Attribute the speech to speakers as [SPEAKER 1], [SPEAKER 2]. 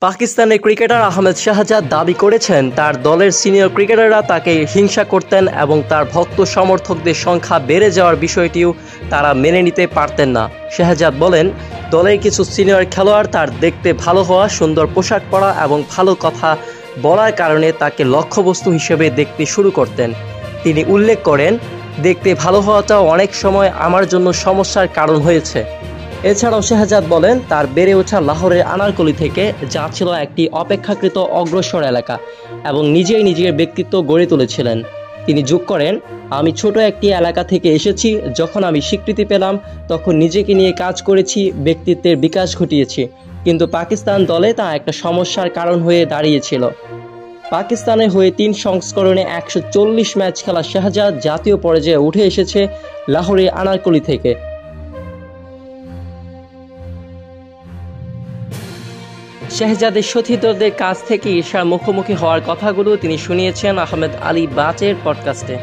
[SPEAKER 1] পাকিস্তানের ক্রিকেটার আহমেদ শাহজাদ দাবি করেছেন তার দলের সিনিয়র ক্রিকেটাররা তাকে হিংসা করতেন এবং তার ভক্ত সমর্থকদের সংখ্যা বেড়ে যাওয়ার বিষয়টিও তারা মেনে নিতে পারতেন না। শাহজাদ বলেন, দলের কিছু সিনিয়র খেলোয়াড় তার দেখতে ভালো হওয়া, সুন্দর পোশাক পরা এবং ভালো কথা বলার কারণে তাকে লক্ষ্যবস্তু হিসেবে দেখতে শুরু করতেন। তিনি উল্লেখ করেন, দেখতে ভালো হওয়াটাও অনেক সময় আমার জন্য সমস্যার কারণ হয়েছে। এছাড়াও শাহজাদ বলেন, তার বেড়ে ওঠা লাহোরের আনারকলি থেকে, যা ছিল একটি অপেক্ষাকৃত অগ্রসর এলাকা, এবং নিজেই নিজের ব্যক্তিত্ব গড়ে তুলেছিলেন। তিনি যোগ করেন, আমি ছোট একটি এলাকা থেকে এসেছি। যখন আমি স্বীকৃতি পেলাম তখন নিজেকে নিয়ে কাজ করেছি, ব্যক্তিত্বের বিকাশ ঘটিয়েছি, কিন্তু পাকিস্তান দলে তা একটা সমস্যার কারণ হয়ে দাঁড়িয়েছিল। পাকিস্তানের হয়ে 3 সংস্করণে 140 ম্যাচ খেলা শাহজাদ জাতীয় পর্যায়ে উঠে এসেছে লাহোরের আনারকলি থেকে। শাহজাদের সতীর্থদের কাছ থেকে ঈর্ষার মুখোমুখি হওয়ার কথাগুলো তিনি শুনিয়েছেন আহমেদ আলী বাচের পডকাস্টে।